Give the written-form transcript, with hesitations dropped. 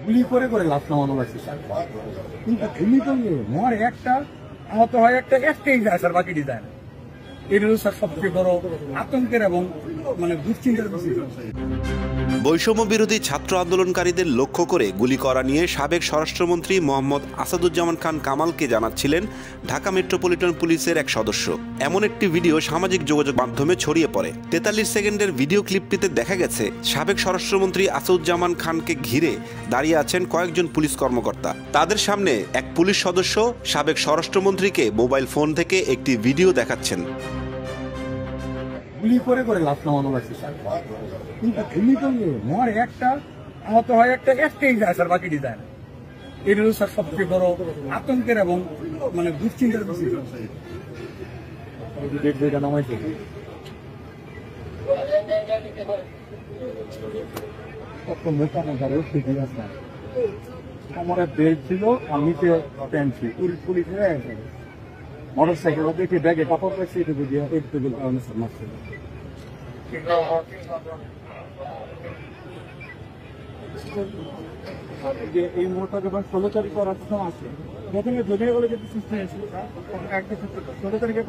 গুলি করে করে লাশ নামানো লাগছে স্যার। কিন্তু গুলি করলে মরে একটা, আহত হয় একটা, একটাই যায় স্যার, বাকি ডিজাইন। এটা স্যার সবচেয়ে বড় আতঙ্কের এবং দুশ্চিন্তার বিষয়। বৈষম্য বিরোধী ছাত্র আন্দোলনকারীদের লক্ষ্য করে গুলি করা নিয়ে সাবেক স্বরাষ্ট্রমন্ত্রী মোহাম্মদ আসাদুজ্জামান খান কামালকে জানাচ্ছিলেন ঢাকা মেট্রোপলিটন পুলিশের এক সদস্য। এমন একটি ভিডিও সামাজিক যোগাযোগ মাধ্যমে ছড়িয়ে পড়ে। 43 সেকেন্ডের ভিডিও ক্লিপটিতে দেখা গেছে সাবেক স্বরাষ্ট্রমন্ত্রী আসাদুজ্জামান খানকে ঘিরে দাঁড়িয়ে আছেন কয়েকজন পুলিশ কর্মকর্তা। তাদের সামনে এক পুলিশ সদস্য সাবেক স্বরাষ্ট্রমন্ত্রীকে মোবাইল ফোন থেকে একটি ভিডিও দেখাচ্ছেন। গুলি করে করে লাশ নামানো লাগছে স্যার। কিন্তু গুলি করলে মরে একটা, আহত হয় একটা, একটাই যায় স্যার, বাকি ডিজাইন। এটা স্যার সবচেয়ে বড় আতঙ্কের এবং দুশ্চিন্তার বিষয়। নামাইছে আমার বেল্ট ছিল, আর নিচে প্যান্ট ছিল, পুলিশ হয়ে গেছে। মোটর সাইকেল দেখে ব্যাগে কাপড় পাইছে, এটা বুঝিয়ে একটু মারছিল। এই মুহূর্তে যখন 16 তারিখ করার সময় আছে, প্রথমে ধরে বলে যেতে সুস্থ হয়েছিল, 16 তারিখের